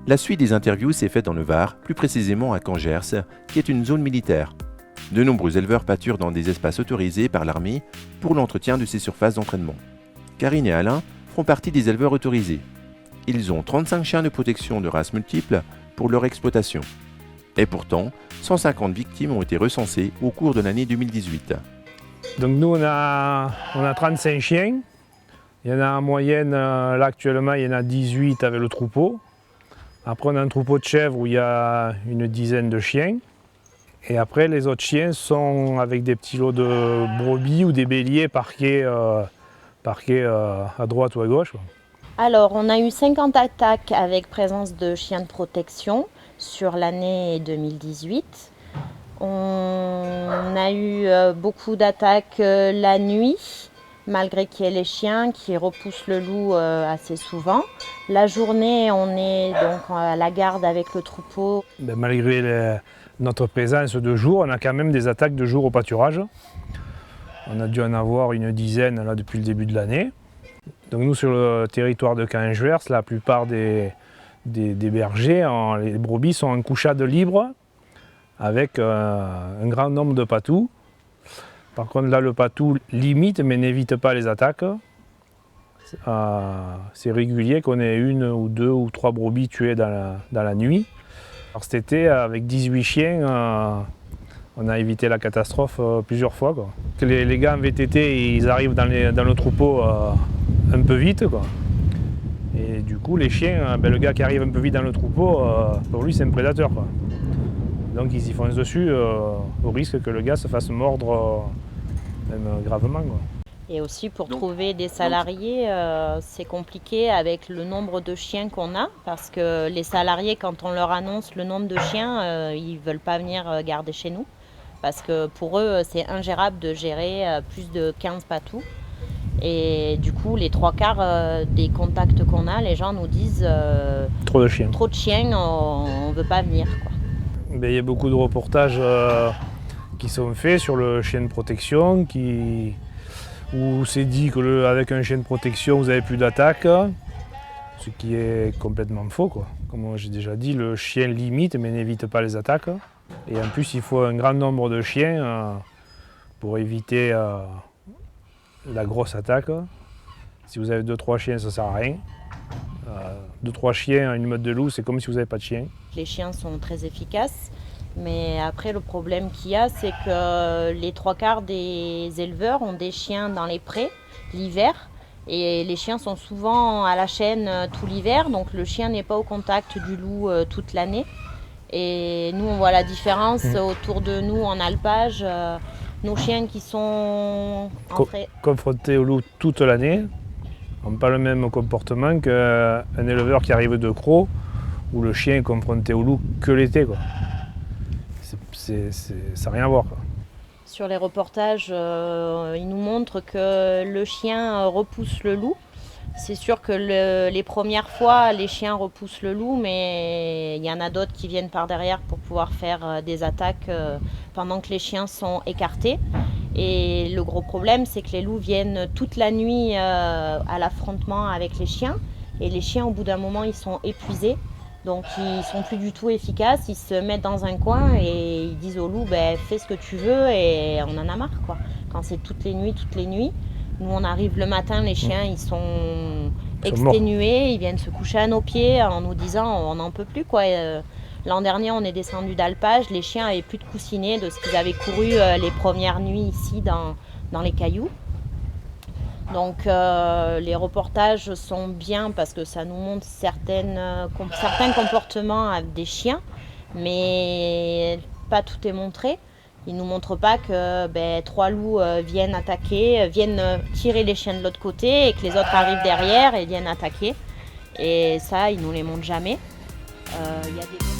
La suite des interviews s'est faite dans le Var, plus précisément à Cangers, qui est une zone militaire. De nombreux éleveurs pâturent dans des espaces autorisés par l'armée pour l'entretien de ces surfaces d'entraînement. Karine et Alain font partie des éleveurs autorisés. Ils ont 35 chiens de protection de races multiples pour leur exploitation. Et pourtant, 150 victimes ont été recensées au cours de l'année 2018. Donc nous, on a 35 chiens. Il y en a en moyenne, là actuellement, il y en a 18 avec le troupeau. Après, on a un troupeau de chèvres où il y a une dizaine de chiens. Et après, les autres chiens sont avec des petits lots de brebis ou des béliers parqués à droite ou à gauche. Alors, on a eu 50 attaques avec présence de chiens de protection sur l'année 2018. On a eu beaucoup d'attaques la nuit, malgré qu'il y ait les chiens qui repoussent le loup assez souvent. La journée, on est donc à la garde avec le troupeau. Malgré notre présence de jour, on a quand même des attaques de jour au pâturage. On a dû en avoir une dizaine là, depuis le début de l'année. Donc nous, sur le territoire de Cangers, la plupart des bergers, les brebis sont en couchade libre avec un grand nombre de patous. Par contre, là, le patou limite mais n'évite pas les attaques. C'est régulier qu'on ait une ou deux ou trois brebis tuées dans la nuit. Alors, cet été, avec 18 chiens, on a évité la catastrophe plusieurs fois, quoi. Les gars en VTT, ils arrivent dans le troupeau un peu vite, quoi. Et du coup, les chiens, le gars qui arrive un peu vite dans le troupeau, pour lui, c'est un prédateur, quoi. Donc ils y foncent dessus au risque que le gars se fasse mordre même gravement, quoi. Et aussi pour trouver des salariés, c'est compliqué avec le nombre de chiens qu'on a, parce que les salariés, quand on leur annonce le nombre de chiens, ils ne veulent pas venir garder chez nous, parce que pour eux, c'est ingérable de gérer plus de 15 patous. Et du coup, les trois quarts des contacts qu'on a, les gens nous disent trop de chiens, on ne veut pas venir, quoi. Il y a beaucoup de reportages qui sont faits sur le chien de protection, où c'est dit qu'avec un chien de protection, vous n'avez plus d'attaque, ce qui est complètement faux, quoi. Comme j'ai déjà dit, le chien limite mais n'évite pas les attaques. Et en plus, il faut un grand nombre de chiens pour éviter la grosse attaque. Si vous avez 2-3 chiens, ça ne sert à rien. 2-3 chiens à une meute de loup, c'est comme si vous n'avez pas de chiens. Les chiens sont très efficaces, mais après le problème qu'il y a, c'est que les trois quarts des éleveurs ont des chiens dans les prés l'hiver, et les chiens sont souvent à la chaîne tout l'hiver, donc le chien n'est pas au contact du loup toute l'année. Et nous, on voit la différence autour de nous en alpage. Nos chiens qui sont confrontés au loup toute l'année n'ont pas le même comportement qu'un éleveur qui arrive de Crau, où le chien est confronté au loup que l'été, quoi. Ça n'a rien à voir, quoi. Sur les reportages, ils nous montrent que le chien repousse le loup. C'est sûr que les premières fois, les chiens repoussent le loup, mais il y en a d'autres qui viennent par derrière pour pouvoir faire des attaques pendant que les chiens sont écartés. Et le gros problème, c'est que les loups viennent toute la nuit à l'affrontement avec les chiens. Et les chiens, au bout d'un moment, ils sont épuisés. Donc ils ne sont plus du tout efficaces. Ils se mettent dans un coin et ils disent au loup, fais ce que tu veux, et on en a marre, quoi. Quand c'est toutes les nuits. Nous, on arrive le matin, les chiens, ils sont exténués. Ils viennent se coucher à nos pieds en nous disant, on n'en peut plus, quoi. L'an dernier, on est descendu d'alpage. Les chiens n'avaient plus de coussinets de ce qu'ils avaient couru les premières nuits ici dans les cailloux. Donc les reportages sont bien parce que ça nous montre certains comportements des chiens, mais pas tout est montré. Ils ne nous montrent pas que 3 loups viennent attaquer, viennent tirer les chiens de l'autre côté, et que les autres arrivent derrière et viennent attaquer. Et ça, ils ne nous les montrent jamais. Y a des...